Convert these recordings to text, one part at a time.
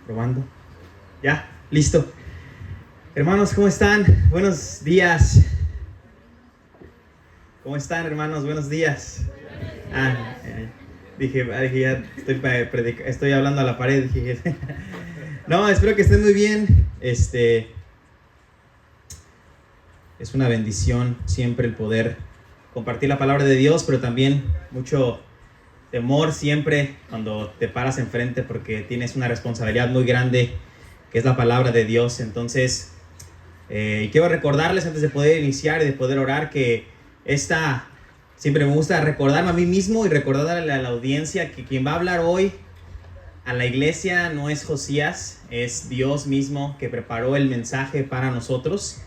Probando. Ya, listo. Hermanos, ¿cómo están? Buenos días. ¿Cómo están, hermanos? Buenos días. Dije, ya estoy hablando a la pared. Dije, no, espero que estén muy bien. Es una bendición siempre el poder compartir la palabra de Dios, pero también mucho temor siempre cuando te paras enfrente porque tienes una responsabilidad muy grande que es la palabra de Dios. Entonces, quiero recordarles antes de poder iniciar y de poder orar que siempre me gusta recordarme a mí mismo y recordarle a la audiencia que quien va a hablar hoy a la iglesia no es Josías, es Dios mismo que preparó el mensaje para nosotros.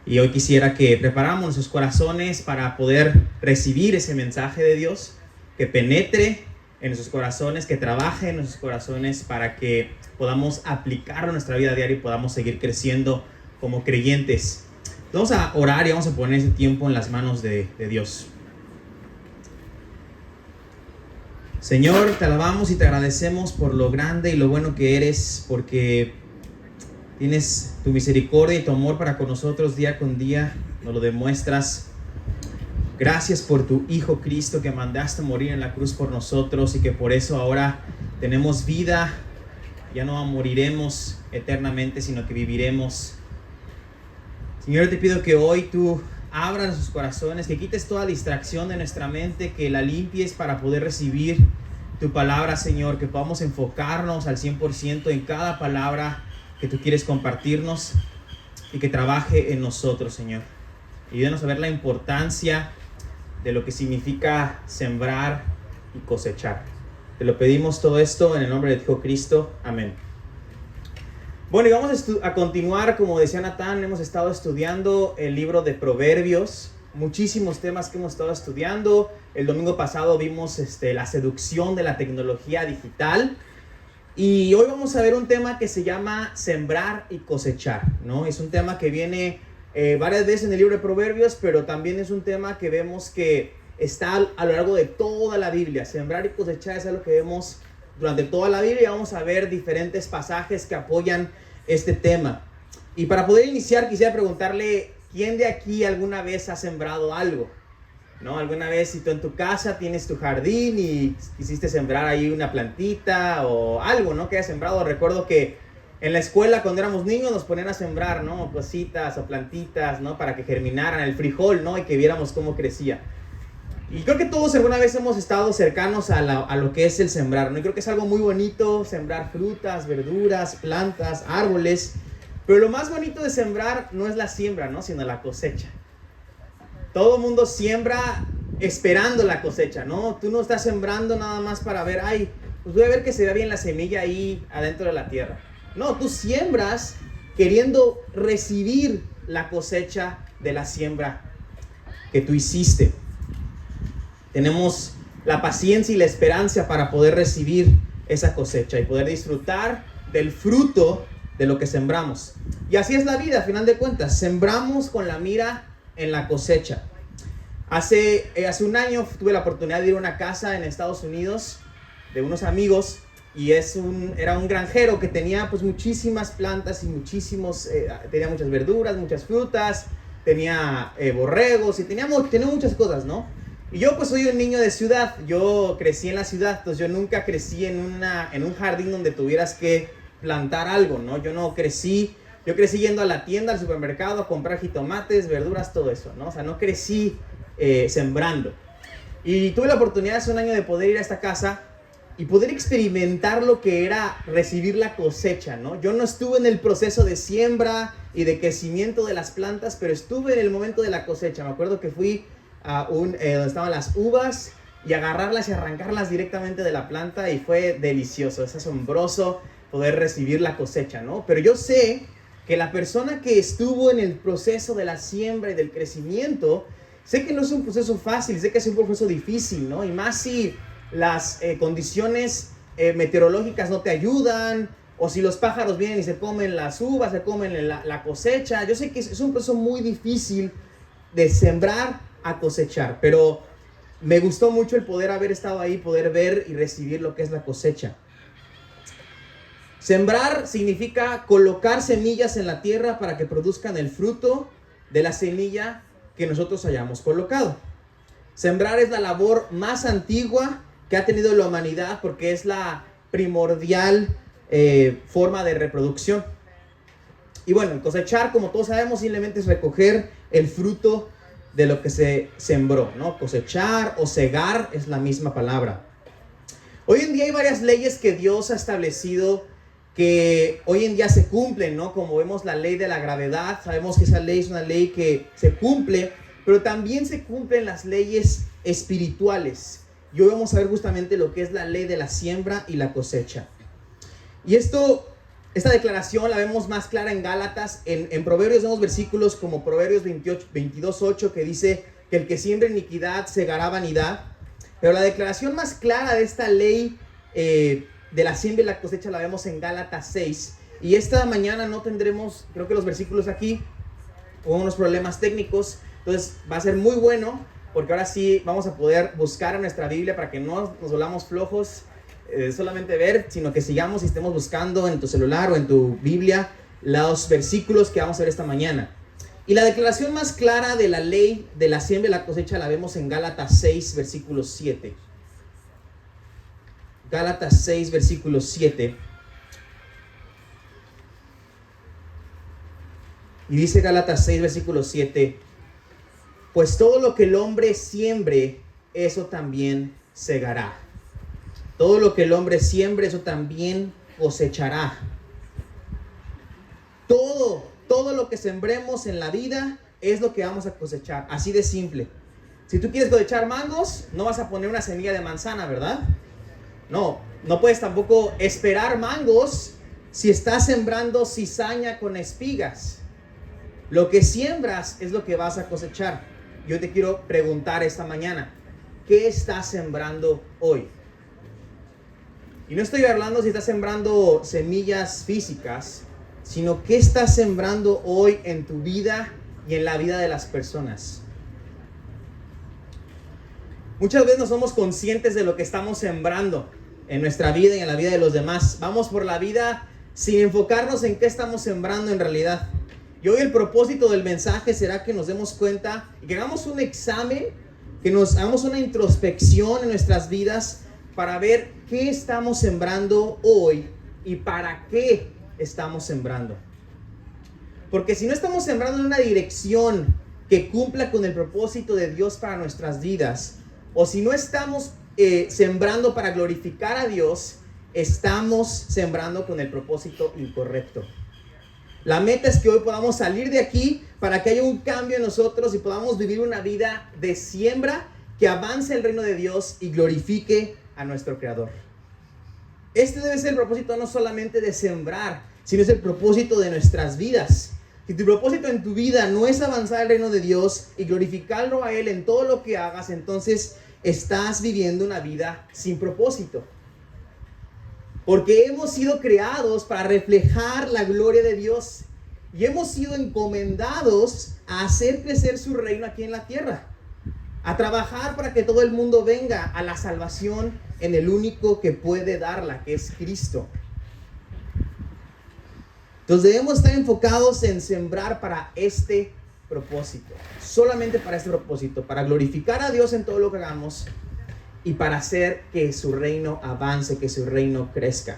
Y hoy quisiera que preparáramos nuestros corazones para poder recibir ese mensaje de Dios, que penetre en nuestros corazones, que trabaje en nuestros corazones para que podamos aplicarlo a nuestra vida diaria y podamos seguir creciendo como creyentes. Vamos a orar y vamos a poner ese tiempo en las manos de Dios. Señor, te alabamos y te agradecemos por lo grande y lo bueno que eres, porque tienes tu misericordia y tu amor para con nosotros día con día, nos lo demuestras. Gracias por tu Hijo Cristo que mandaste morir en la cruz por nosotros y que por eso ahora tenemos vida. Ya no moriremos eternamente, sino que viviremos. Señor, te pido que hoy tú abras nuestros corazones, que quites toda distracción de nuestra mente, que la limpies para poder recibir tu palabra, Señor, que podamos enfocarnos al 100% en cada palabra que tú quieres compartirnos y que trabaje en nosotros, Señor. Ayúdanos a ver la importancia de lo que significa sembrar y cosechar. Te lo pedimos todo esto en el nombre de tu Hijo Cristo. Amén. Bueno, y vamos a continuar, como decía Natán, hemos estado estudiando el libro de Proverbios, muchísimos temas que hemos estado estudiando. El domingo pasado vimos la seducción de la tecnología digital. Y hoy vamos a ver un tema que se llama sembrar y cosechar, ¿no? Es un tema que viene varias veces en el libro de Proverbios, pero también es un tema que vemos que está a lo largo de toda la Biblia. Sembrar y cosechar es algo que vemos durante toda la Biblia. Vamos a ver diferentes pasajes que apoyan este tema. Y para poder iniciar, quisiera preguntarle, ¿quién de aquí alguna vez ha sembrado algo? ¿No? Alguna vez, si tú en tu casa tienes tu jardín y quisiste sembrar ahí una plantita o algo, ¿no? Que hayas sembrado. Recuerdo que en la escuela cuando éramos niños nos ponían a sembrar, ¿no? Cositas o plantitas, ¿no? Para que germinaran el frijol, ¿no? Y que viéramos cómo crecía. Y creo que todos alguna vez hemos estado cercanos a lo que es el sembrar, ¿no? Y creo que es algo muy bonito sembrar frutas, verduras, plantas, árboles. Pero lo más bonito de sembrar no es la siembra, ¿no? Sino la cosecha. Todo el mundo siembra esperando la cosecha, ¿no? Tú no estás sembrando nada más para ver, pues voy a ver que se vea bien la semilla ahí adentro de la tierra. No, tú siembras queriendo recibir la cosecha de la siembra que tú hiciste. Tenemos la paciencia y la esperanza para poder recibir esa cosecha y poder disfrutar del fruto de lo que sembramos. Y así es la vida, a final de cuentas. Sembramos con la mira en la cosecha. Hace un año tuve la oportunidad de ir a una casa en Estados Unidos de unos amigos y era un granjero que tenía pues muchísimas plantas y tenía muchas verduras, muchas frutas, tenía borregos y tenía muchas cosas, ¿no? Y yo pues soy un niño de ciudad, yo crecí en la ciudad, entonces yo nunca crecí en un jardín donde tuvieras que plantar algo, ¿no? Yo crecí yendo a la tienda, al supermercado, a comprar jitomates, verduras, todo eso, ¿no? O sea, no crecí sembrando. Y tuve la oportunidad hace un año de poder ir a esta casa y poder experimentar lo que era recibir la cosecha, ¿no? Yo no estuve en el proceso de siembra y de crecimiento de las plantas, pero estuve en el momento de la cosecha. Me acuerdo que fui a donde estaban las uvas y agarrarlas y arrancarlas directamente de la planta y fue delicioso, es asombroso poder recibir la cosecha, ¿no? Pero yo sé que la persona que estuvo en el proceso de la siembra y del crecimiento, sé que no es un proceso fácil, sé que es un proceso difícil, ¿no? Y más si las condiciones meteorológicas no te ayudan, o si los pájaros vienen y se comen las uvas, se comen la cosecha. Yo sé que es un proceso muy difícil de sembrar a cosechar, pero me gustó mucho el poder haber estado ahí, poder ver y recibir lo que es la cosecha. Sembrar significa colocar semillas en la tierra para que produzcan el fruto de la semilla que nosotros hayamos colocado. Sembrar es la labor más antigua que ha tenido la humanidad porque es la primordial forma de reproducción. Y bueno, cosechar, como todos sabemos, simplemente es recoger el fruto de lo que se sembró, ¿no? Cosechar o segar es la misma palabra. Hoy en día hay varias leyes que Dios ha establecido que hoy en día se cumplen, ¿no? Como vemos la ley de la gravedad, sabemos que esa ley es una ley que se cumple, pero también se cumplen las leyes espirituales. Y hoy vamos a ver justamente lo que es la ley de la siembra y la cosecha. Y esta declaración la vemos más clara en Gálatas. En Proverbios vemos versículos como Proverbios 22:8 que dice que el que siembra iniquidad segará vanidad. Pero la declaración más clara de esta ley de la siembra y la cosecha la vemos en Gálatas 6. Y esta mañana no tendremos, creo que los versículos aquí, con unos problemas técnicos. Entonces va a ser muy bueno, porque ahora sí vamos a poder buscar en nuestra Biblia para que no nos volvamos flojos, solamente ver, sino que sigamos y estemos buscando en tu celular o en tu Biblia los versículos que vamos a ver esta mañana. Y la declaración más clara de la ley de la siembra y la cosecha la vemos en Gálatas 6, versículo 7. Gálatas 6, versículo 7. Y dice Gálatas 6, versículo 7: pues todo lo que el hombre siembre, eso también segará. Todo lo que el hombre siembre, eso también cosechará. Todo lo que sembremos en la vida es lo que vamos a cosechar. Así de simple. Si tú quieres cosechar mangos, no vas a poner una semilla de manzana, ¿verdad? No puedes tampoco esperar mangos si estás sembrando cizaña con espigas. Lo que siembras es lo que vas a cosechar. Yo te quiero preguntar esta mañana, ¿qué estás sembrando hoy? Y no estoy hablando si estás sembrando semillas físicas, sino qué estás sembrando hoy en tu vida y en la vida de las personas. Muchas veces no somos conscientes de lo que estamos sembrando en nuestra vida y en la vida de los demás. Vamos por la vida sin enfocarnos en qué estamos sembrando en realidad. Y hoy el propósito del mensaje será que nos demos cuenta y que hagamos un examen, que nos hagamos una introspección en nuestras vidas para ver qué estamos sembrando hoy y para qué estamos sembrando. Porque si no estamos sembrando en una dirección que cumpla con el propósito de Dios para nuestras vidas, o si no estamos sembrando para glorificar a Dios, estamos sembrando con el propósito incorrecto. La meta es que hoy podamos salir de aquí para que haya un cambio en nosotros y podamos vivir una vida de siembra que avance el reino de Dios y glorifique a nuestro Creador. Este debe ser el propósito no solamente de sembrar, sino es el propósito de nuestras vidas. Si tu propósito en tu vida no es avanzar el reino de Dios y glorificarlo a Él en todo lo que hagas, entonces estás viviendo una vida sin propósito. Porque hemos sido creados para reflejar la gloria de Dios y hemos sido encomendados a hacer crecer su reino aquí en la tierra, a trabajar para que todo el mundo venga a la salvación en el único que puede darla, que es Cristo. Entonces debemos estar enfocados en sembrar para este propósito, solamente para este propósito, para glorificar a Dios en todo lo que hagamos y para hacer que su reino avance, que su reino crezca.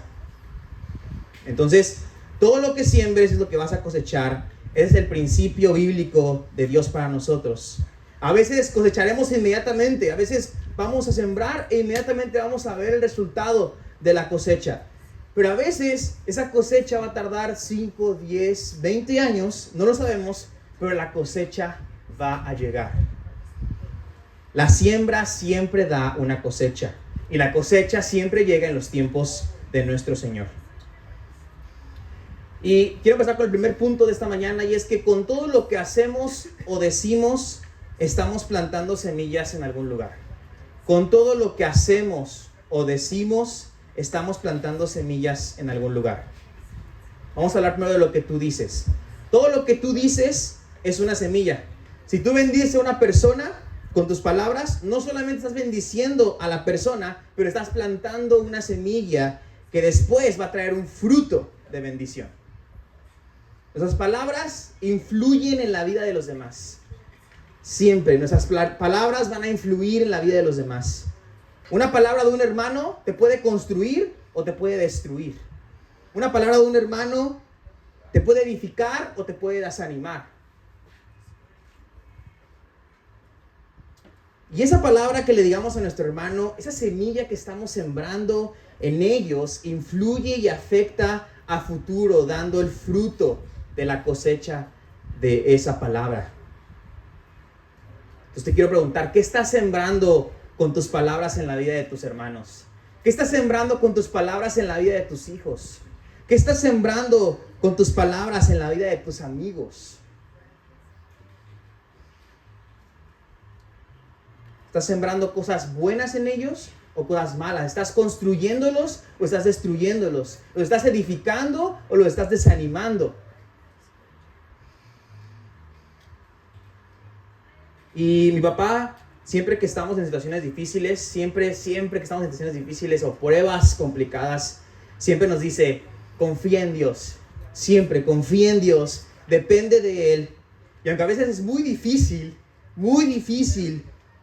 Entonces, todo lo que siembres es lo que vas a cosechar. Es el principio bíblico de Dios para nosotros. A veces cosecharemos inmediatamente, a veces vamos a sembrar e inmediatamente vamos a ver el resultado de la cosecha. Pero a veces esa cosecha va a tardar 5, 10, 20 años, no lo sabemos, pero la cosecha va a llegar. La siembra siempre da una cosecha y la cosecha siempre llega en los tiempos de nuestro Señor. Y quiero empezar con el primer punto de esta mañana, y es que con todo lo que hacemos o decimos, estamos plantando semillas en algún lugar. Con todo lo que hacemos o decimos, estamos plantando semillas en algún lugar. Vamos a hablar primero de lo que tú dices. Todo lo que tú dices es una semilla. Si tú bendices a una persona con tus palabras, no solamente estás bendiciendo a la persona, pero estás plantando una semilla que después va a traer un fruto de bendición. Nuestras palabras influyen en la vida de los demás. Siempre nuestras palabras van a influir en la vida de los demás. Una palabra de un hermano te puede construir o te puede destruir. Una palabra de un hermano te puede edificar o te puede desanimar. Y esa palabra que le digamos a nuestro hermano, esa semilla que estamos sembrando en ellos, influye y afecta a futuro, dando el fruto de la cosecha de esa palabra. Entonces te quiero preguntar, ¿qué estás sembrando con tus palabras en la vida de tus hermanos? ¿Qué estás sembrando con tus palabras en la vida de tus hijos? ¿Qué estás sembrando con tus palabras en la vida de tus amigos? ¿Estás sembrando cosas buenas en ellos o cosas malas? ¿Estás construyéndolos o estás destruyéndolos? ¿Lo estás edificando o lo estás desanimando? Y mi papá, siempre que estamos en situaciones difíciles, siempre que estamos en situaciones difíciles o pruebas complicadas, siempre nos dice, confía en Dios. Siempre confía en Dios, depende de Él. Y aunque a veces es muy difícil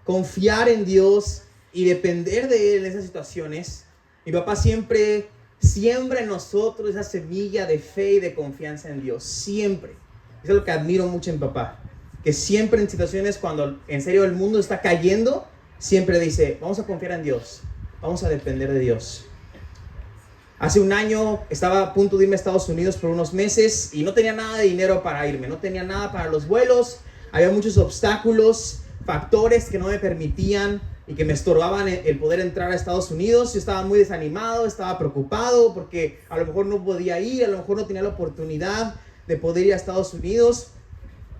confiar en Dios y depender de Él en esas situaciones, mi papá siempre siembra en nosotros esa semilla de fe y de confianza en Dios. Siempre. Eso es lo que admiro mucho en mi papá. Que siempre en situaciones cuando en serio el mundo está cayendo, siempre dice, vamos a confiar en Dios, vamos a depender de Dios. Hace un año estaba a punto de irme a Estados Unidos por unos meses y no tenía nada de dinero para irme, no tenía nada para los vuelos, había muchos obstáculos, factores que no me permitían y que me estorbaban el poder entrar a Estados Unidos. Yo estaba muy desanimado, estaba preocupado porque a lo mejor no podía ir, a lo mejor no tenía la oportunidad de poder ir a Estados Unidos.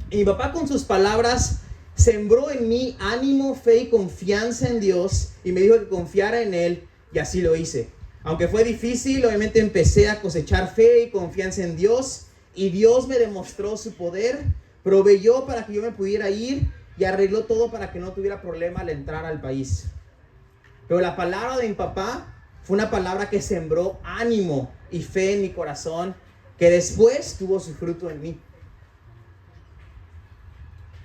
Y mi papá con sus palabras sembró en mí ánimo, fe y confianza en Dios y me dijo que confiara en Él y así lo hice. Aunque fue difícil, obviamente empecé a cosechar fe y confianza en Dios y Dios me demostró su poder, proveyó para que yo me pudiera ir y arregló todo para que no tuviera problema al entrar al país. Pero la palabra de mi papá fue una palabra que sembró ánimo y fe en mi corazón, que después tuvo su fruto en mí.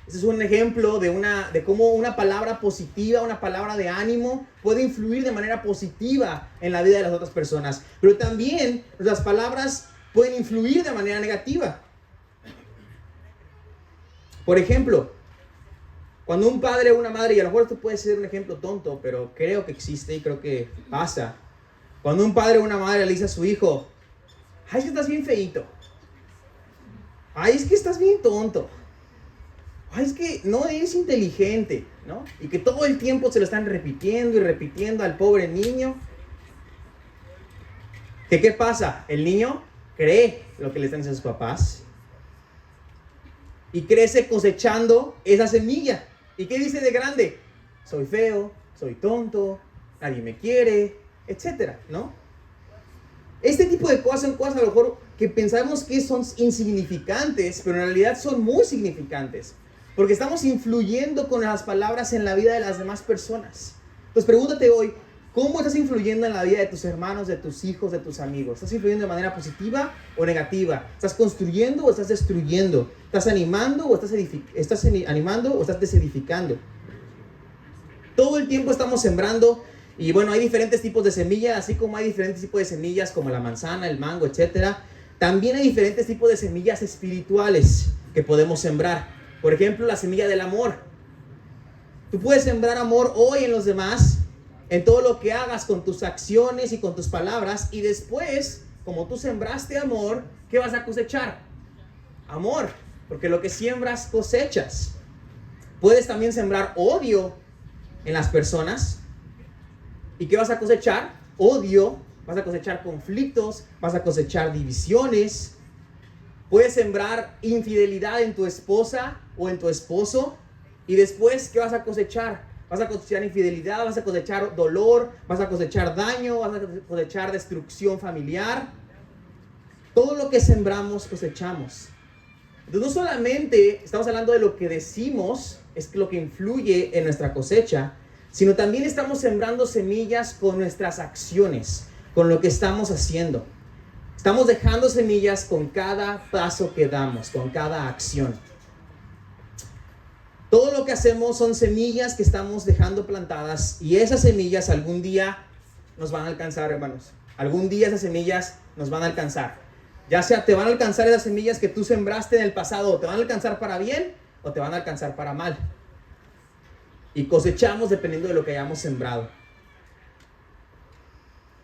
Este es un ejemplo de cómo una palabra positiva, una palabra de ánimo puede influir de manera positiva en la vida de las otras personas. Pero también las palabras pueden influir de manera negativa. Por ejemplo, cuando un padre o una madre, y a lo mejor esto puede ser un ejemplo tonto, pero creo que existe y creo que pasa. Cuando un padre o una madre le dice a su hijo, ay, es que estás bien feíto. Ay, es que estás bien tonto. Ay, es que no eres inteligente, ¿no? Y que todo el tiempo se lo están repitiendo y repitiendo al pobre niño. ¿Qué pasa? El niño cree lo que le están diciendo sus papás y crece cosechando esa semilla. ¿Y qué dice de grande? Soy feo, soy tonto, nadie me quiere, etcétera, ¿no? Este tipo de cosas son cosas a lo mejor que pensamos que son insignificantes, pero en realidad son muy significantes. Porque estamos influyendo con las palabras en la vida de las demás personas. Entonces pregúntate hoy, ¿cómo estás influyendo en la vida de tus hermanos, de tus hijos, de tus amigos? ¿Estás influyendo de manera positiva o negativa? ¿Estás construyendo o estás destruyendo? ¿Estás animando o estás desedificando? Todo el tiempo estamos sembrando. Y bueno, hay diferentes tipos de semillas, así como hay diferentes tipos de semillas como la manzana, el mango, etc. También hay diferentes tipos de semillas espirituales que podemos sembrar. Por ejemplo, la semilla del amor. Tú puedes sembrar amor hoy en los demás, en todo lo que hagas con tus acciones y con tus palabras. Y después, como tú sembraste amor, ¿qué vas a cosechar? Amor, porque lo que siembras cosechas. Puedes también sembrar odio en las personas. ¿Y qué vas a cosechar? Odio. Vas a cosechar conflictos, vas a cosechar divisiones. Puedes sembrar infidelidad en tu esposa o en tu esposo. Y después, ¿qué vas a cosechar? Vas a cosechar infidelidad, vas a cosechar dolor, vas a cosechar daño, vas a cosechar destrucción familiar. Todo lo que sembramos, cosechamos. Entonces, no solamente estamos hablando de lo que decimos, es lo que influye en nuestra cosecha, sino también estamos sembrando semillas con nuestras acciones, con lo que estamos haciendo. Estamos dejando semillas con cada paso que damos, con cada acción. Todo lo que hacemos son semillas que estamos dejando plantadas y esas semillas algún día nos van a alcanzar, hermanos. Algún día esas semillas nos van a alcanzar. Ya sea te van a alcanzar esas semillas que tú sembraste en el pasado, o te van a alcanzar para bien o te van a alcanzar para mal. Y cosechamos dependiendo de lo que hayamos sembrado.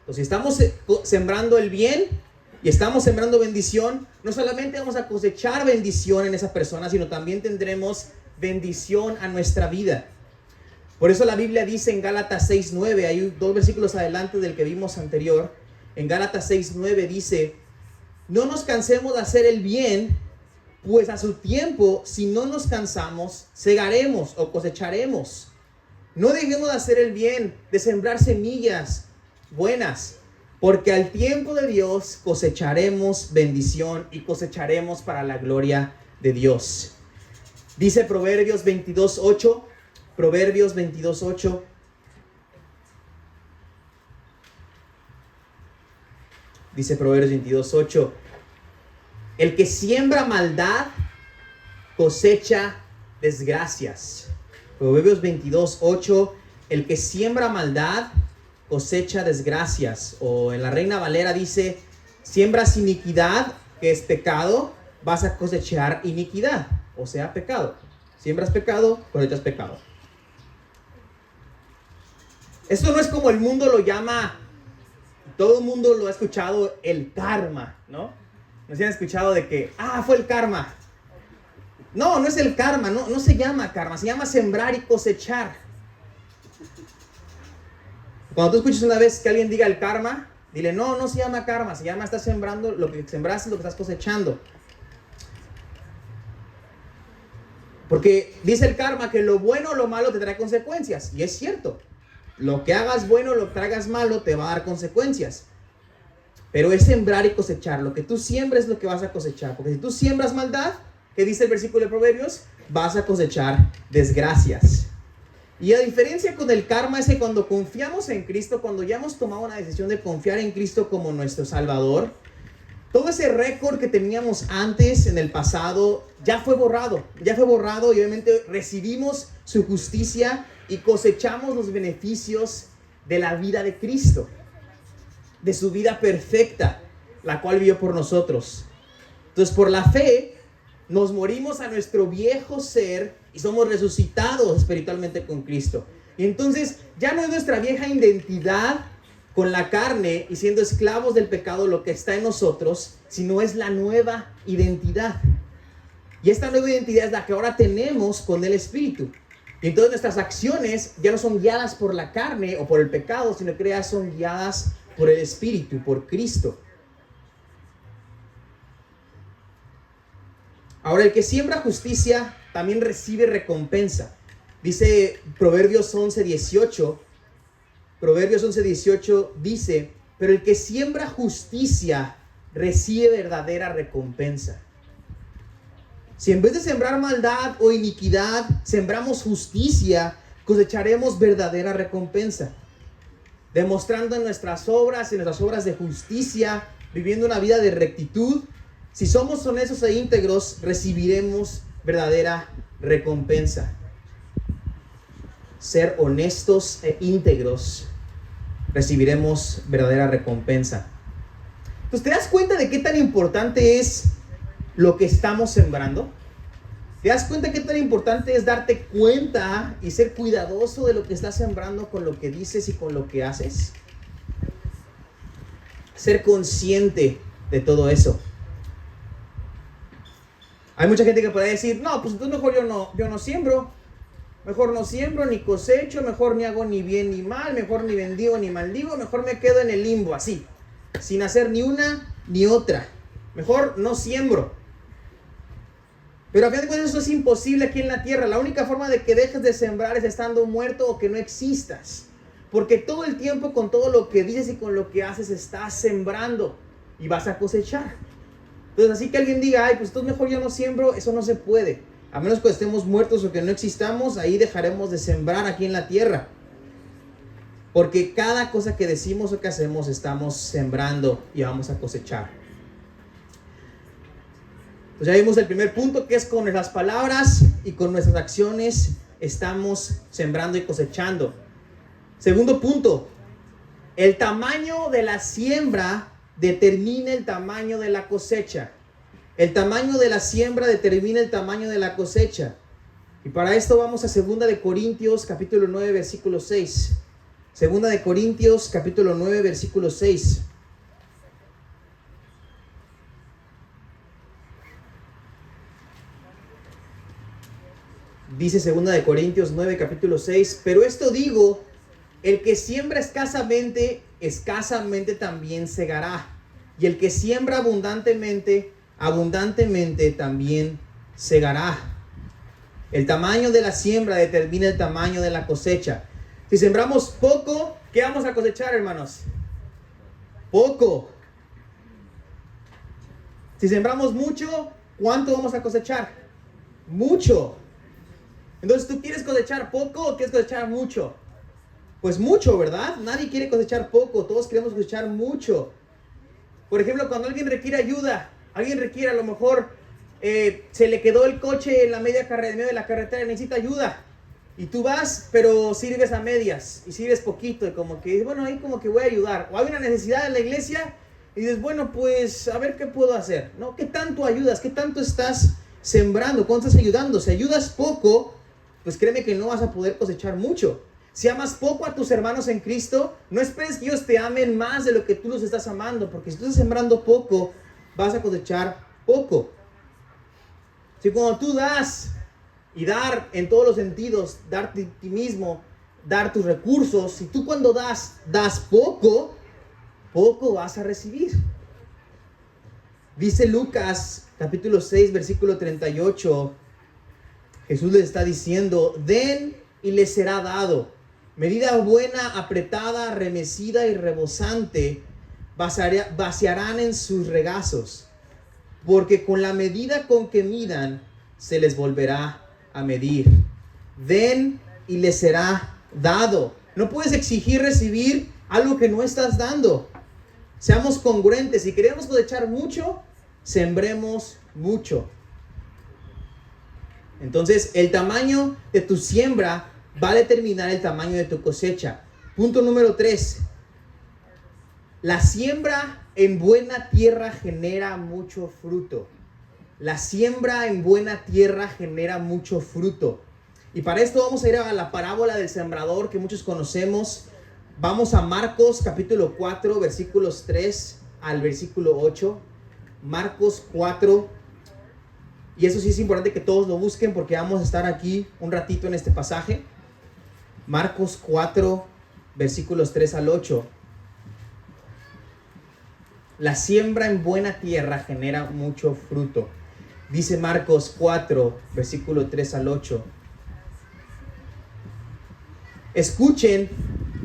Entonces, si estamos sembrando el bien y estamos sembrando bendición, no solamente vamos a cosechar bendición en esa persona, sino también tendremos bendición a nuestra vida. Por eso la Biblia dice en Gálatas 6:9, hay 2 versículos adelante del que vimos anterior. En Gálatas 6:9 dice: no nos cansemos de hacer el bien, pues a su tiempo, si no nos cansamos, segaremos o cosecharemos. No dejemos de hacer el bien, de sembrar semillas buenas, porque al tiempo de Dios cosecharemos bendición y cosecharemos para la gloria de Dios. Dice Proverbios 22:8, Proverbios 22:8. Dice Proverbios 22:8, el que siembra maldad cosecha desgracias. Proverbios 22:8, el que siembra maldad cosecha desgracias. O en la Reina Valera dice, siembras iniquidad, que es pecado, vas a cosechar iniquidad, o sea, pecado. Siembras pecado, cosechas pecado. Esto no es como el mundo lo llama. Todo el mundo lo ha escuchado, el karma, ¿no? ¿No se han escuchado de que, fue el karma? No, no es el karma, no se llama karma, se llama sembrar y cosechar. Cuando tú escuches una vez que alguien diga el karma, dile, no se llama karma, se llama estás sembrando, lo que sembraste es lo que estás cosechando. Porque dice el karma que lo bueno o lo malo te trae consecuencias, y es cierto. Lo que hagas bueno, lo que hagas malo, te va a dar consecuencias. Pero es sembrar y cosechar. Lo que tú siembres es lo que vas a cosechar. Porque si tú siembras maldad, que dice el versículo de Proverbios, vas a cosechar desgracias. Y a diferencia con el karma es que cuando confiamos en Cristo, cuando ya hemos tomado una decisión de confiar en Cristo como nuestro Salvador, todo ese récord que teníamos antes en el pasado ya fue borrado. Ya fue borrado y obviamente recibimos su justicia y cosechamos los beneficios de la vida de Cristo, de su vida perfecta, la cual vivió por nosotros. Entonces, por la fe, nos morimos a nuestro viejo ser y somos resucitados espiritualmente con Cristo. Y entonces, ya no es nuestra vieja identidad con la carne y siendo esclavos del pecado lo que está en nosotros, sino es la nueva identidad. Y esta nueva identidad es la que ahora tenemos con el Espíritu. Y entonces nuestras acciones ya no son guiadas por la carne o por el pecado, sino que ya son guiadas por el Espíritu, por Cristo. Ahora, el que siembra justicia también recibe recompensa. Dice Proverbios 11:18. Proverbios 11:18 dice, pero el que siembra justicia recibe verdadera recompensa. Si en vez de sembrar maldad o iniquidad, sembramos justicia, cosecharemos verdadera recompensa. Demostrando en nuestras obras de justicia, viviendo una vida de rectitud, si somos honestos e íntegros, recibiremos verdadera recompensa. Ser honestos e íntegros, recibiremos verdadera recompensa. Entonces, ¿te das cuenta de qué tan importante es lo que estamos sembrando? ¿Te das cuenta qué tan importante es darte cuenta y ser cuidadoso de lo que estás sembrando con lo que dices y con lo que haces? Ser consciente de todo eso. Hay mucha gente que puede decir, no, pues entonces mejor yo no siembro. Mejor no siembro ni cosecho, mejor ni hago ni bien ni mal, mejor ni bendigo ni maldigo, mejor me quedo en el limbo así, sin hacer ni una ni otra. Mejor no siembro. Pero a fin de cuentas eso es imposible aquí en la tierra. La única forma de que dejes de sembrar es estando muerto o que no existas. Porque todo el tiempo con todo lo que dices y con lo que haces estás sembrando y vas a cosechar. Entonces así que alguien diga, pues entonces mejor yo no siembro, eso no se puede. A menos que estemos muertos o que no existamos, ahí dejaremos de sembrar aquí en la tierra. Porque cada cosa que decimos o que hacemos estamos sembrando y vamos a cosechar. Pues ya vimos el primer punto, que es con nuestras palabras y con nuestras acciones estamos sembrando y cosechando. Segundo punto, el tamaño de la siembra determina el tamaño de la cosecha. El tamaño de la siembra determina el tamaño de la cosecha. Y para esto vamos a 2 de Corintios capítulo 9 versículo 6. 2 de Corintios capítulo 9 versículo 6. Dice 2 de Corintios 9 capítulo 6, pero esto digo, el que siembra escasamente, escasamente también segará. Y el que siembra abundantemente, abundantemente también segará. El tamaño de la siembra determina el tamaño de la cosecha. Si sembramos poco, ¿qué vamos a cosechar, hermanos? Poco. Si sembramos mucho, ¿cuánto vamos a cosechar? Mucho. Entonces, ¿tú quieres cosechar poco o quieres cosechar mucho? Pues mucho, ¿verdad? Nadie quiere cosechar poco, todos queremos cosechar mucho. Por ejemplo, cuando alguien requiere ayuda, alguien requiere a lo mejor, se le quedó el coche en la medio de la carretera y necesita ayuda. Y tú vas, pero sirves a medias y sirves poquito y como que dices, bueno, ahí como que voy a ayudar. O hay una necesidad en la iglesia y dices, bueno, pues a ver qué puedo hacer, ¿no? ¿Qué tanto ayudas? ¿Qué tanto estás sembrando? ¿Cuánto estás ayudando? Si ayudas poco, pues créeme que no vas a poder cosechar mucho. Si amas poco a tus hermanos en Cristo, no esperes que ellos te amen más de lo que tú los estás amando, porque si tú estás sembrando poco, vas a cosechar poco. Si cuando tú das, y dar en todos los sentidos, dar ti mismo, dar tus recursos, si tú cuando das poco, poco vas a recibir. Dice Lucas capítulo 6 versículo 38, Jesús les está diciendo, den y les será dado. Medida buena, apretada, remecida y rebosante, vaciarán en sus regazos. Porque con la medida con que midan, se les volverá a medir. Den y les será dado. No puedes exigir recibir algo que no estás dando. Seamos congruentes. Si queremos cosechar mucho, sembremos mucho. Entonces, el tamaño de tu siembra va a determinar el tamaño de tu cosecha. Punto número 3. La siembra en buena tierra genera mucho fruto. La siembra en buena tierra genera mucho fruto. Y para esto vamos a ir a la parábola del sembrador que muchos conocemos. Vamos a Marcos capítulo 4, versículos 3 al versículo 8. Marcos 4. Y eso sí es importante que todos lo busquen porque vamos a estar aquí un ratito en este pasaje. Marcos 4, versículos 3 al 8. La siembra en buena tierra genera mucho fruto. Dice Marcos 4, versículo 3 al 8. Escuchen,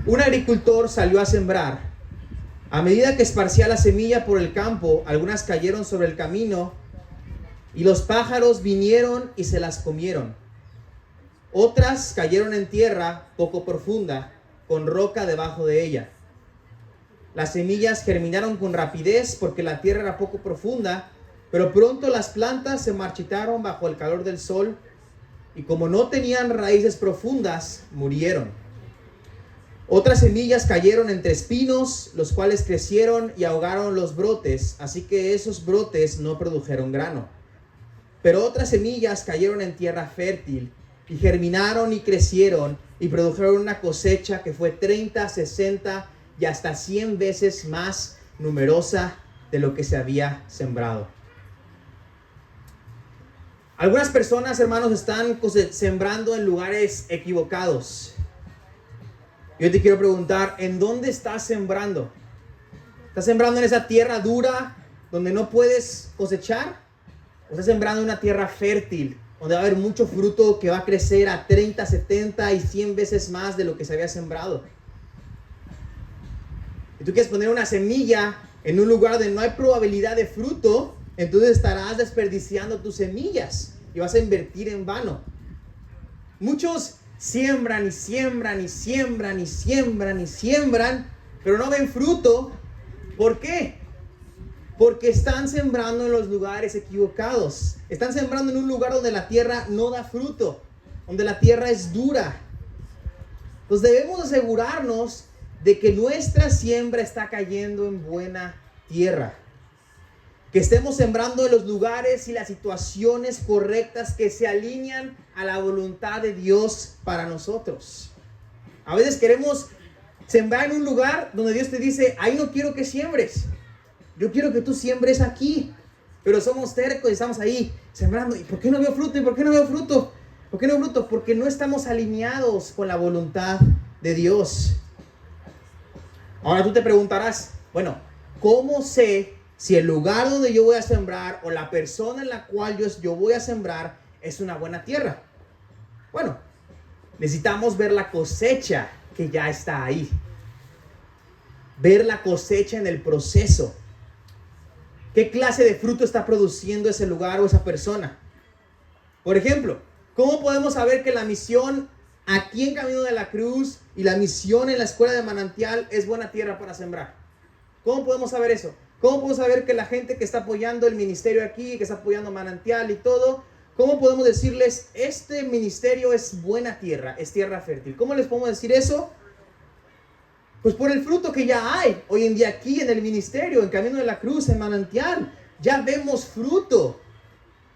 un agricultor salió a sembrar. A medida que esparcía la semilla por el campo, algunas cayeron sobre el camino y los pájaros vinieron y se las comieron. Otras cayeron en tierra poco profunda, con roca debajo de ella. Las semillas germinaron con rapidez porque la tierra era poco profunda, pero pronto las plantas se marchitaron bajo el calor del sol y como no tenían raíces profundas, murieron. Otras semillas cayeron entre espinos, los cuales crecieron y ahogaron los brotes, así que esos brotes no produjeron grano. Pero otras semillas cayeron en tierra fértil y germinaron y crecieron y produjeron una cosecha que fue 30, 60 y hasta 100 veces más numerosa de lo que se había sembrado. Algunas personas, hermanos, están sembrando en lugares equivocados. Yo te quiero preguntar, ¿en dónde estás sembrando? ¿Estás sembrando en esa tierra dura donde no puedes cosechar? ¿O estás sembrando en una tierra fértil donde va a haber mucho fruto que va a crecer a 30, 70 y 100 veces más de lo que se había sembrado? Y tú quieres poner una semilla en un lugar donde no hay probabilidad de fruto, entonces estarás desperdiciando tus semillas y vas a invertir en vano. Muchos siembran y siembran y siembran y siembran y siembran, pero no ven fruto. ¿Por qué? Porque están sembrando en los lugares equivocados. Están sembrando en un lugar donde la tierra no da fruto, donde la tierra es dura. Entonces debemos asegurarnos de que nuestra siembra está cayendo en buena tierra. Que estemos sembrando en los lugares y las situaciones correctas que se alinean a la voluntad de Dios para nosotros. A veces queremos sembrar en un lugar donde Dios te dice, ahí no quiero que siembres. Yo quiero que tú siembres aquí. Pero somos tercos y estamos ahí sembrando. ¿Y por qué no veo fruto? ¿Y por qué no veo fruto? ¿Por qué no veo fruto? Porque no estamos alineados con la voluntad de Dios. Ahora tú te preguntarás, bueno, ¿cómo sé si el lugar donde yo voy a sembrar o la persona en la cual yo voy a sembrar es una buena tierra? Bueno, necesitamos ver la cosecha que ya está ahí. Ver la cosecha en el proceso. ¿Qué clase de fruto está produciendo ese lugar o esa persona? Por ejemplo, ¿cómo podemos saber que la misión aquí en Camino de la Cruz y la misión en la Escuela de Manantial es buena tierra para sembrar? ¿Cómo podemos saber eso? ¿Cómo podemos saber que la gente que está apoyando el ministerio aquí, que está apoyando Manantial y todo, cómo podemos decirles, este ministerio es buena tierra, es tierra fértil? ¿Cómo les podemos decir eso? Pues por el fruto que ya hay hoy en día aquí en el ministerio, en Camino de la Cruz, en Manantial. Ya vemos fruto.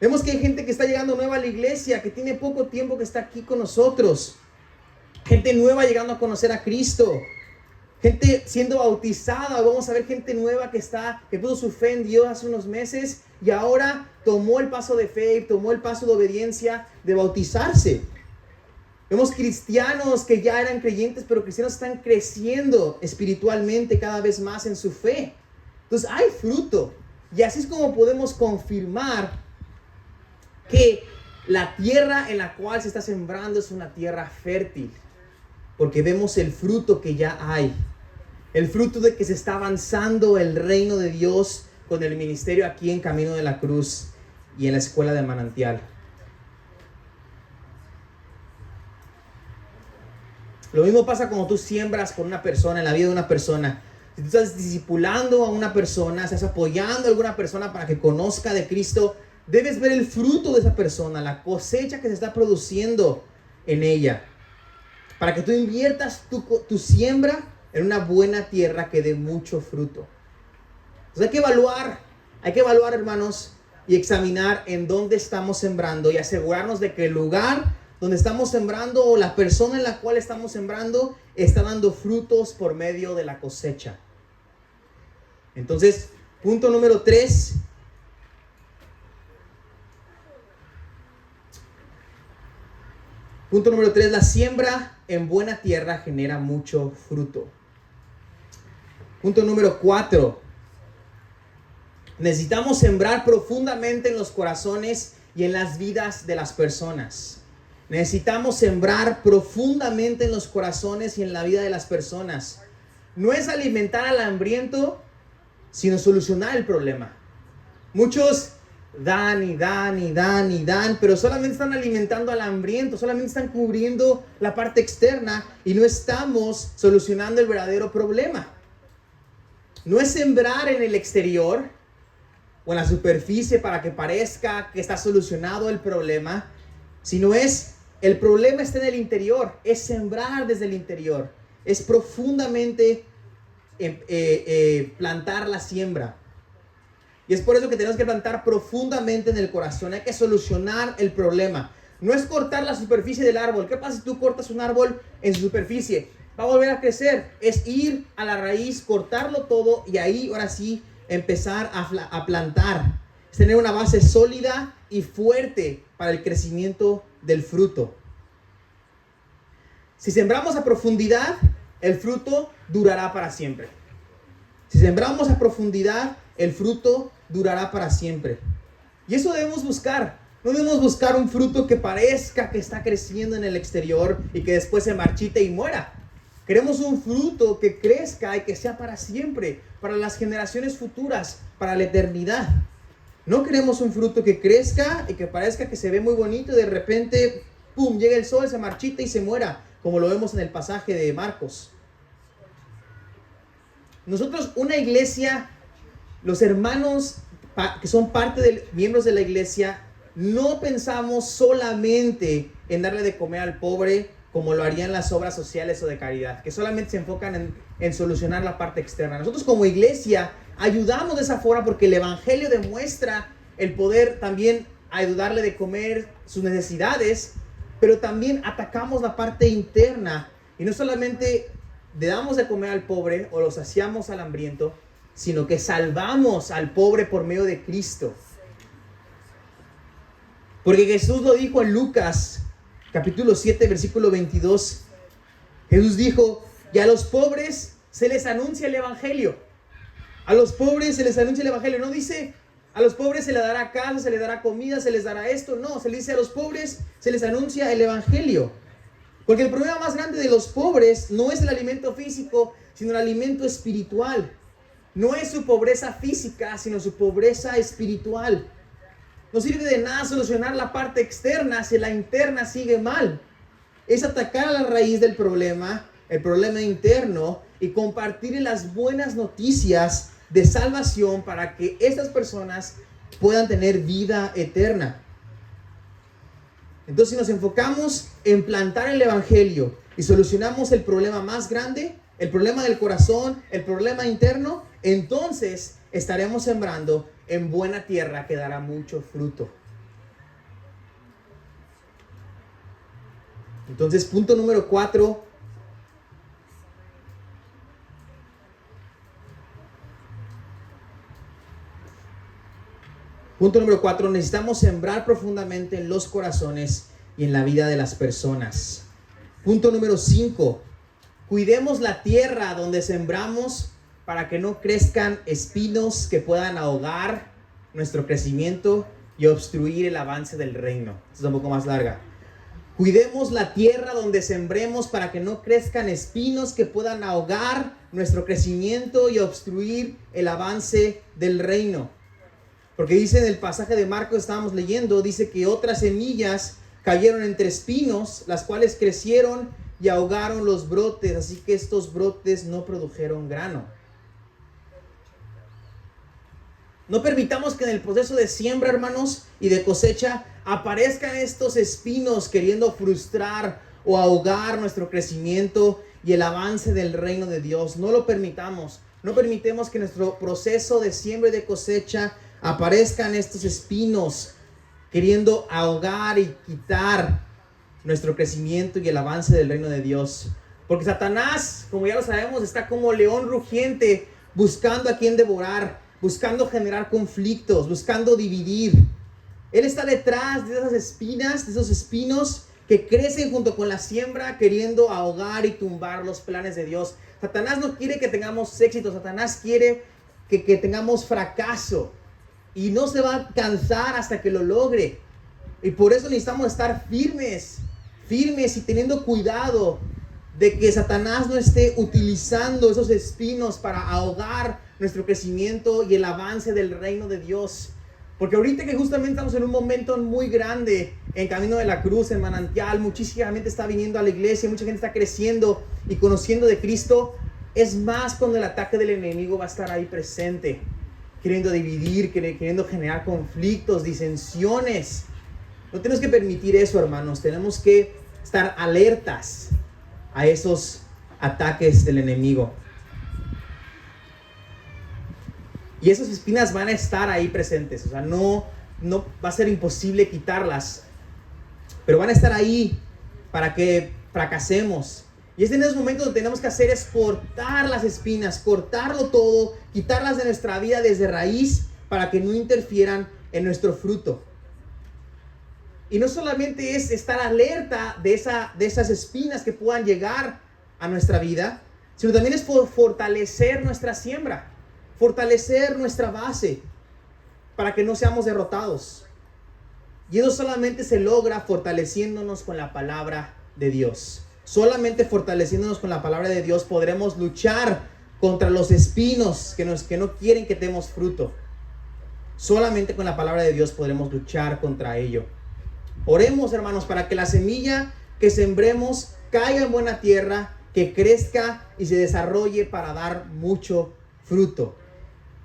Vemos que hay gente que está llegando nueva a la iglesia, que tiene poco tiempo que está aquí con nosotros. Gente nueva llegando a conocer a Cristo. Gente siendo bautizada. Vamos a ver gente nueva que puso su fe en Dios hace unos meses y ahora tomó el paso de fe, tomó el paso de obediencia de bautizarse. Vemos cristianos que ya eran creyentes, pero cristianos están creciendo espiritualmente cada vez más en su fe. Entonces hay fruto. Y así es como podemos confirmar que la tierra en la cual se está sembrando es una tierra fértil. Porque vemos el fruto que ya hay. El fruto de que se está avanzando el reino de Dios con el ministerio aquí en Camino de la Cruz y en la Escuela de Manantial. Lo mismo pasa cuando tú siembras con una persona, en la vida de una persona. Si tú estás discipulando a una persona, estás apoyando a alguna persona para que conozca de Cristo, debes ver el fruto de esa persona, la cosecha que se está produciendo en ella. Para que tú inviertas tu siembra en una buena tierra que dé mucho fruto. Entonces hay que evaluar, hermanos, y examinar en dónde estamos sembrando y asegurarnos de que el lugar donde estamos sembrando o la persona en la cual estamos sembrando está dando frutos por medio de la cosecha. Entonces, punto número 3. Punto número 3, la siembra en buena tierra genera mucho fruto. Punto número 4. Necesitamos sembrar profundamente en los corazones y en las vidas de las personas. Necesitamos sembrar profundamente en los corazones y en la vida de las personas. No es alimentar al hambriento, sino solucionar el problema. Muchos dan y dan y dan y dan, pero solamente están alimentando al hambriento, solamente están cubriendo la parte externa y no estamos solucionando el verdadero problema. No es sembrar en el exterior o en la superficie para que parezca que está solucionado el problema, sino el problema está en el interior, es sembrar desde el interior, es profundamente plantar la siembra. Y es por eso que tenemos que plantar profundamente en el corazón, hay que solucionar el problema. No es cortar la superficie del árbol. ¿Qué pasa si tú cortas un árbol en su superficie? Va a volver a crecer. Es ir a la raíz, cortarlo todo y ahí ahora sí empezar a plantar. Es tener una base sólida y fuerte para el crecimiento del fruto. Si sembramos a profundidad, el fruto durará para siempre. Si sembramos a profundidad, el fruto durará para siempre. Y eso debemos buscar. No debemos buscar un fruto que parezca que está creciendo en el exterior y que después se marchite y muera. Queremos un fruto que crezca y que sea para siempre, para las generaciones futuras, para la eternidad. No queremos un fruto que crezca y que parezca que se ve muy bonito y de repente ¡pum!, llega el sol, se marchita y se muera, como lo vemos en el pasaje de Marcos. Nosotros, una iglesia, los hermanos que son parte de miembros de la iglesia, no pensamos solamente en darle de comer al pobre como lo harían las obras sociales o de caridad, que solamente se enfocan en solucionar la parte externa. Nosotros como iglesia ayudamos de esa forma porque el evangelio demuestra el poder también ayudarle de comer sus necesidades, pero también atacamos la parte interna y no solamente le damos de comer al pobre o lo saciamos al hambriento, sino que salvamos al pobre por medio de Cristo. Porque Jesús lo dijo en Lucas capítulo 7, versículo 22. Jesús dijo, y a los pobres se les anuncia el evangelio. A los pobres se les anuncia el evangelio. No dice, a los pobres se les dará casa, se les dará comida, se les dará esto. No, se les dice, a los pobres se les anuncia el evangelio. Porque el problema más grande de los pobres no es el alimento físico, sino el alimento espiritual. No es su pobreza física, sino su pobreza espiritual. No sirve de nada solucionar la parte externa si la interna sigue mal. Es atacar a la raíz del problema, el problema interno, y compartir las buenas noticias de salvación para que estas personas puedan tener vida eterna. Entonces, si nos enfocamos en plantar el evangelio y solucionamos el problema más grande, el problema del corazón, el problema interno, entonces estaremos sembrando en buena tierra que dará mucho fruto. Entonces, punto número 4. Punto número 4. Necesitamos sembrar profundamente en los corazones y en la vida de las personas. Punto número 5. Cuidemos la tierra donde sembramos para que no crezcan espinos que puedan ahogar nuestro crecimiento y obstruir el avance del reino. Esta es un poco más larga. Cuidemos la tierra donde sembremos para que no crezcan espinos que puedan ahogar nuestro crecimiento y obstruir el avance del reino. Porque dice en el pasaje de Marcos, estábamos leyendo, dice que otras semillas cayeron entre espinos, las cuales crecieron y ahogaron los brotes, así que estos brotes no produjeron grano. No permitamos que en el proceso de siembra, hermanos, y de cosecha aparezcan estos espinos queriendo frustrar o ahogar nuestro crecimiento y el avance del reino de Dios. No lo permitamos. No permitamos que en nuestro proceso de siembra y de cosecha aparezcan estos espinos queriendo ahogar y quitar nuestro crecimiento y el avance del reino de Dios. Porque Satanás, como ya lo sabemos, está como león rugiente buscando a quien devorar, buscando generar conflictos, buscando dividir. Él está detrás de esas espinas, de esos espinos que crecen junto con la siembra, queriendo ahogar y tumbar los planes de Dios. Satanás no quiere que tengamos éxito, Satanás quiere que tengamos fracaso. Y no se va a cansar hasta que lo logre. Y por eso necesitamos estar firmes y teniendo cuidado de que Satanás no esté utilizando esos espinos para ahogar nuestro crecimiento y el avance del reino de Dios. Porque ahorita que justamente estamos en un momento muy grande en Camino de la Cruz, en Manantial, muchísima gente está viniendo a la iglesia, mucha gente está creciendo y conociendo de Cristo. Es más cuando el ataque del enemigo va a estar ahí presente, queriendo dividir, queriendo generar conflictos, disensiones. No tenemos que permitir eso, hermanos. Tenemos que estar alertas a esos ataques del enemigo. Y esas espinas van a estar ahí presentes. O sea, no va a ser imposible quitarlas. Pero van a estar ahí para que fracasemos. Y es en esos momentos lo que tenemos que hacer es cortar las espinas, cortarlo todo, quitarlas de nuestra vida desde raíz para que no interfieran en nuestro fruto. Y no solamente es estar alerta de esas espinas que puedan llegar a nuestra vida, sino también es fortalecer nuestra siembra, fortalecer nuestra base para que no seamos derrotados. Y eso solamente se logra fortaleciéndonos con la palabra de Dios. Solamente fortaleciéndonos con la palabra de Dios podremos luchar contra los espinos que no quieren que demos fruto. Solamente con la palabra de Dios podremos luchar contra ello. Oremos, hermanos, para que la semilla que sembremos caiga en buena tierra, que crezca y se desarrolle para dar mucho fruto.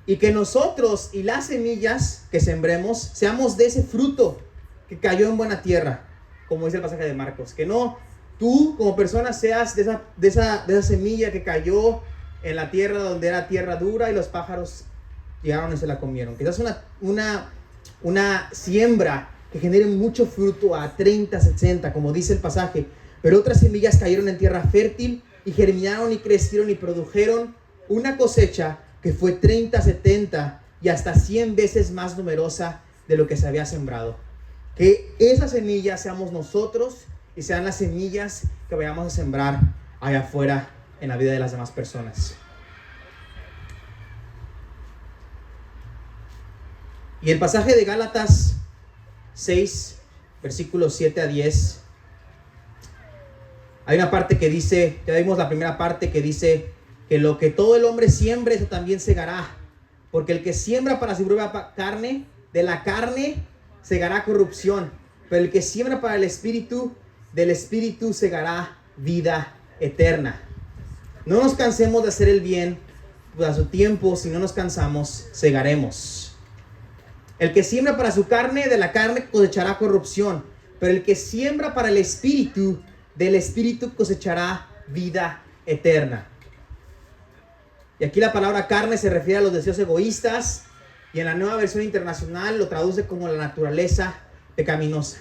Y que nosotros y las semillas que sembremos seamos de ese fruto que cayó en buena tierra, como dice el pasaje de Marcos. Que no tú como persona seas de esa semilla que cayó en la tierra donde era tierra dura y los pájaros llegaron y se la comieron. Que seas una siembra que genere mucho fruto a 30, 60, como dice el pasaje. Pero otras semillas cayeron en tierra fértil y germinaron y crecieron y produjeron una cosecha que fue 30, 70 y hasta 100 veces más numerosa de lo que se había sembrado. Que esas semillas seamos nosotros y sean las semillas que vayamos a sembrar allá afuera en la vida de las demás personas. Y el pasaje de Gálatas 6, versículos 7 a 10, hay una parte que dice, ya vimos la primera parte que dice que lo que todo el hombre siembre, eso también segará. Porque el que siembra para su propia carne, de la carne segará corrupción. Pero el que siembra para el Espíritu, del Espíritu segará vida eterna. No nos cansemos de hacer el bien, pues a su tiempo, si no nos cansamos, segaremos. El que siembra para su carne, de la carne cosechará corrupción. Pero el que siembra para el Espíritu, del Espíritu cosechará vida eterna. Y aquí la palabra carne se refiere a los deseos egoístas, y en la Nueva Versión Internacional lo traduce como la naturaleza pecaminosa.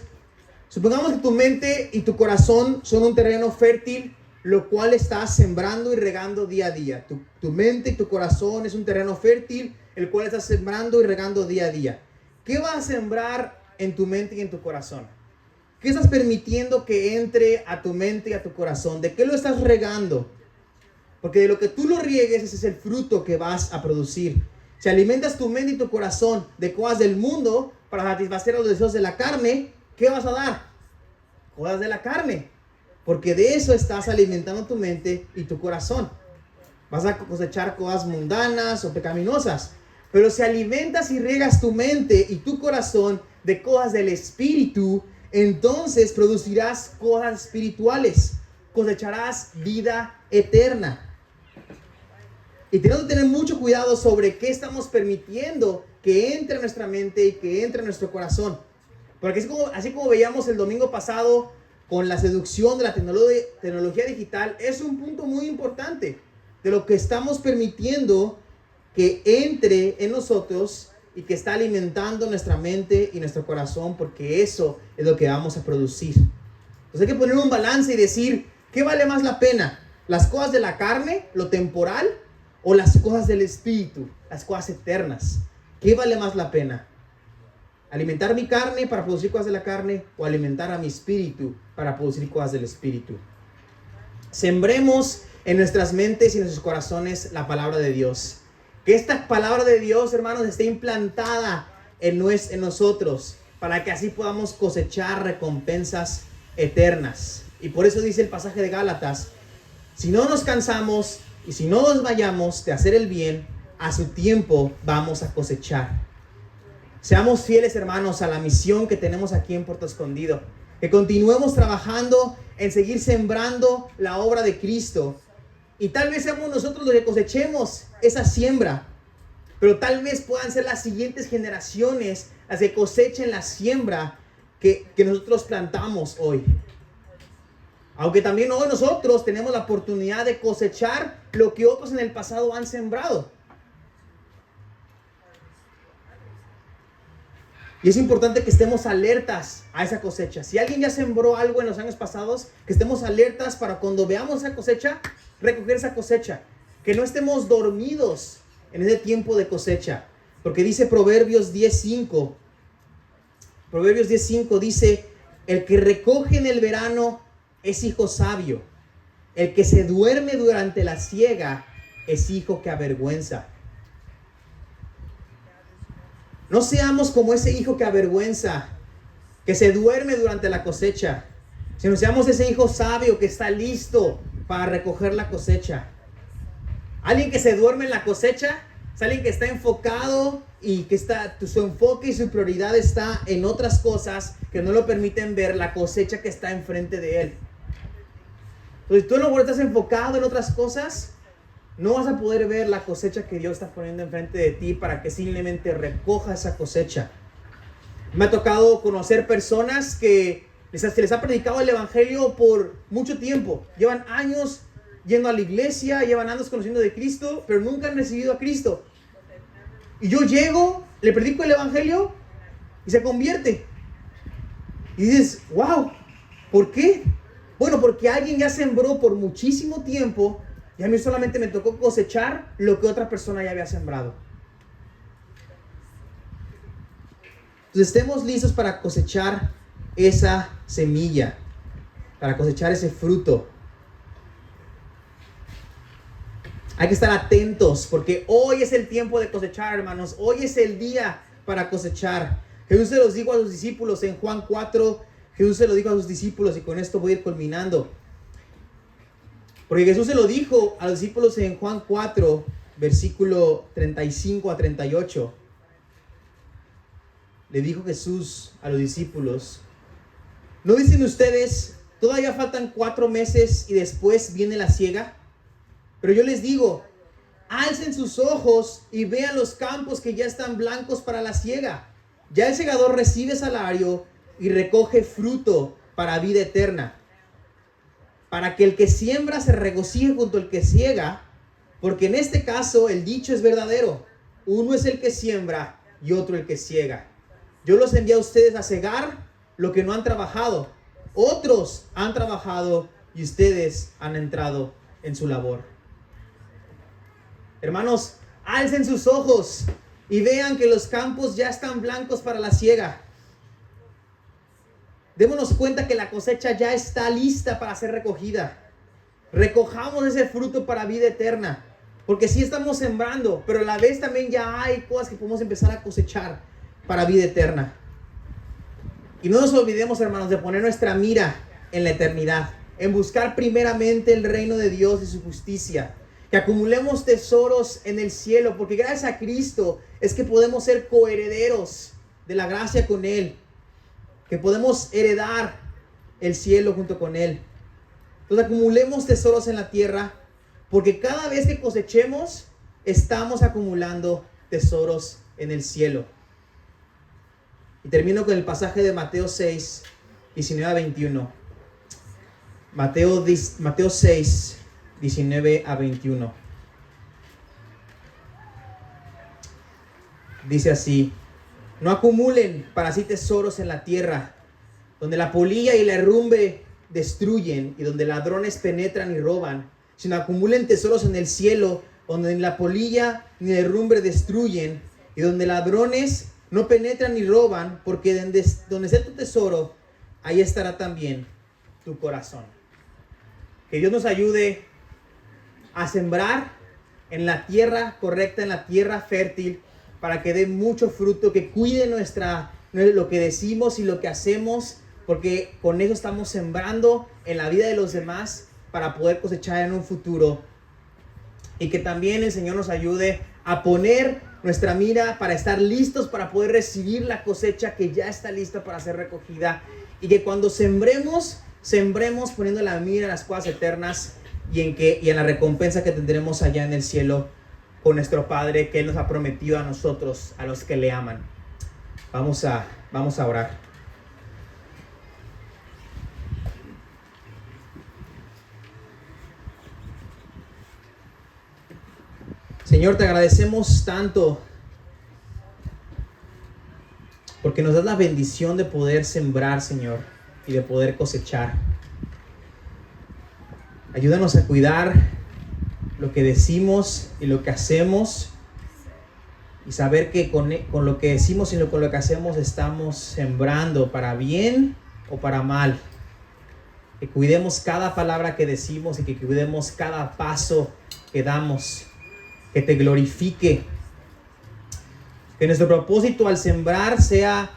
Supongamos que tu mente y tu corazón son un terreno fértil, lo cual estás sembrando y regando día a día. Tu mente y tu corazón es un terreno fértil, el cual estás sembrando y regando día a día. ¿Qué vas a sembrar en tu mente y en tu corazón? ¿Qué estás permitiendo que entre a tu mente y a tu corazón? ¿De qué lo estás regando? Porque de lo que tú lo riegues, ese es el fruto que vas a producir. Si alimentas tu mente y tu corazón de cosas del mundo para satisfacer los deseos de la carne, ¿qué vas a dar? Cosas de la carne. Porque de eso estás alimentando tu mente y tu corazón. Vas a cosechar cosas mundanas o pecaminosas. Pero si alimentas y riegas tu mente y tu corazón de cosas del Espíritu, entonces producirás cosas espirituales. Cosecharás vida eterna. Y tenemos que tener mucho cuidado sobre qué estamos permitiendo que entre a nuestra mente y que entre a nuestro corazón. Porque así como veíamos el domingo pasado con la seducción de la tecnología digital, es un punto muy importante de lo que estamos permitiendo que entre en nosotros y que está alimentando nuestra mente y nuestro corazón, porque eso es lo que vamos a producir. Entonces hay que poner un balance y decir, ¿qué vale más la pena? ¿Las cosas de la carne, lo temporal, o las cosas del Espíritu, las cosas eternas? ¿Qué vale más la pena? ¿Alimentar mi carne para producir cosas de la carne, o alimentar a mi espíritu para producir cosas del Espíritu? Sembremos en nuestras mentes y en nuestros corazones la palabra de Dios. Que esta palabra de Dios, hermanos, esté implantada en nosotros, para que así podamos cosechar recompensas eternas. Y por eso dice el pasaje de Gálatas, si no nos cansamos y si no nos vayamos de hacer el bien, a su tiempo vamos a cosechar. Seamos fieles, hermanos, a la misión que tenemos aquí en Puerto Escondido. Que continuemos trabajando en seguir sembrando la obra de Cristo. Y tal vez seamos nosotros los que cosechemos esa siembra. Pero tal vez puedan ser las siguientes generaciones las que cosechen la siembra que nosotros plantamos hoy. Aunque también hoy nosotros tenemos la oportunidad de cosechar lo que otros en el pasado han sembrado. Y es importante que estemos alertas a esa cosecha. Si alguien ya sembró algo en los años pasados, que estemos alertas para cuando veamos esa cosecha, recoger esa cosecha. Que no estemos dormidos en ese tiempo de cosecha. Porque dice Proverbios 10:5. Proverbios 10:5 dice, el que recoge en el verano es hijo sabio. El que se duerme durante la siega es hijo que avergüenza. No seamos como ese hijo que avergüenza, que se duerme durante la cosecha, sino seamos ese hijo sabio que está listo para recoger la cosecha. Alguien que se duerme en la cosecha es alguien que está enfocado y que su enfoque y su prioridad está en otras cosas que no lo permiten ver la cosecha que está enfrente de él. Entonces, tú en lo cual estás enfocado en otras cosas, no vas a poder ver la cosecha que Dios está poniendo enfrente de ti para que simplemente recoja esa cosecha. Me ha tocado conocer personas que se les ha predicado el evangelio por mucho tiempo. Llevan años yendo a la iglesia, llevan años conociendo de Cristo, pero nunca han recibido a Cristo. Y yo llego, le predico el evangelio y se convierte. Y dices, wow, ¿por qué? Bueno, porque alguien ya sembró por muchísimo tiempo y a mí solamente me tocó cosechar lo que otra persona ya había sembrado. Entonces estemos listos para cosechar esa semilla, para cosechar ese fruto. Hay que estar atentos porque hoy es el tiempo de cosechar, hermanos. Hoy es el día para cosechar. Jesús se los dijo a sus discípulos en Juan 4. Jesús se lo dijo a sus discípulos y con esto voy a ir culminando. Porque Jesús se lo dijo a los discípulos en Juan 4, versículo 35 a 38. Le dijo Jesús a los discípulos: ¿no dicen ustedes, todavía faltan 4 meses y después viene la siega? Pero yo les digo, alcen sus ojos y vean los campos que ya están blancos para la siega. Ya el segador recibe salario y recoge fruto para vida eterna, para que el que siembra se regocije junto al que siega, porque en este caso el dicho es verdadero: uno es el que siembra y otro el que siega. Yo los envié a ustedes a segar lo que no han trabajado. Otros han trabajado y ustedes han entrado en su labor. Hermanos, alcen sus ojos y vean que los campos ya están blancos para la siega. Démonos cuenta que la cosecha ya está lista para ser recogida. Recojamos ese fruto para vida eterna. Porque sí estamos sembrando, pero a la vez también ya hay cosas que podemos empezar a cosechar para vida eterna. Y no nos olvidemos, hermanos, de poner nuestra mira en la eternidad, en buscar primeramente el reino de Dios y su justicia. Que acumulemos tesoros en el cielo, porque gracias a Cristo es que podemos ser coherederos de la gracia con Él, que podemos heredar el cielo junto con Él. Entonces acumulemos tesoros en la tierra, porque cada vez que cosechemos, estamos acumulando tesoros en el cielo. Y termino con el pasaje de Mateo 6, 19 a 21. Mateo 6, 19 a 21. Dice así: no acumulen para sí tesoros en la tierra, donde la polilla y la herrumbre destruyen y donde ladrones penetran y roban, sino acumulen tesoros en el cielo, donde ni la polilla ni la herrumbre destruyen y donde ladrones no penetran ni roban, porque donde esté tu tesoro, ahí estará también tu corazón. Que Dios nos ayude a sembrar en la tierra correcta, en la tierra fértil, para que dé mucho fruto, que cuide lo que decimos y lo que hacemos, porque con eso estamos sembrando en la vida de los demás para poder cosechar en un futuro. Y que también el Señor nos ayude a poner nuestra mira para estar listos para poder recibir la cosecha que ya está lista para ser recogida. Y que cuando sembremos poniendo la mira en las cosas eternas y en la recompensa que tendremos allá en el cielo con nuestro Padre, que Él nos ha prometido a nosotros, a los que le aman. Vamos a orar. Señor, te agradecemos tanto porque nos das la bendición de poder sembrar, Señor, y de poder cosechar. Ayúdanos a cuidar lo que decimos y lo que hacemos, y saber que con lo que decimos y con lo que hacemos estamos sembrando para bien o para mal. Que cuidemos cada palabra que decimos y que cuidemos cada paso que damos, que te glorifique. Que nuestro propósito al sembrar sea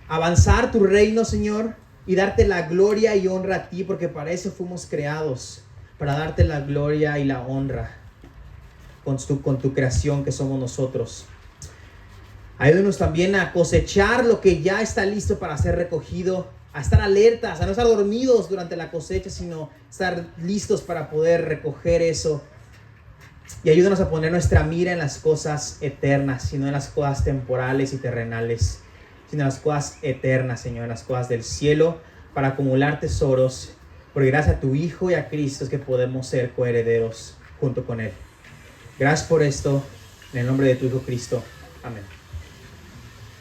avanzar tu reino, Señor, y darte la gloria y honra a ti, porque para eso fuimos creados, para darte la gloria y la honra. con tu creación que somos nosotros. Ayúdanos también a cosechar lo que ya está listo para ser recogido, a estar alertas, a no estar dormidos durante la cosecha, sino estar listos para poder recoger eso. Y ayúdanos a poner nuestra mira en las cosas eternas, y no en las cosas temporales y terrenales, sino en las cosas eternas, Señor, en las cosas del cielo, para acumular tesoros, porque gracias a tu Hijo y a Cristo es que podemos ser coherederos junto con Él. Gracias por esto, en el nombre de tu Hijo Cristo. Amén.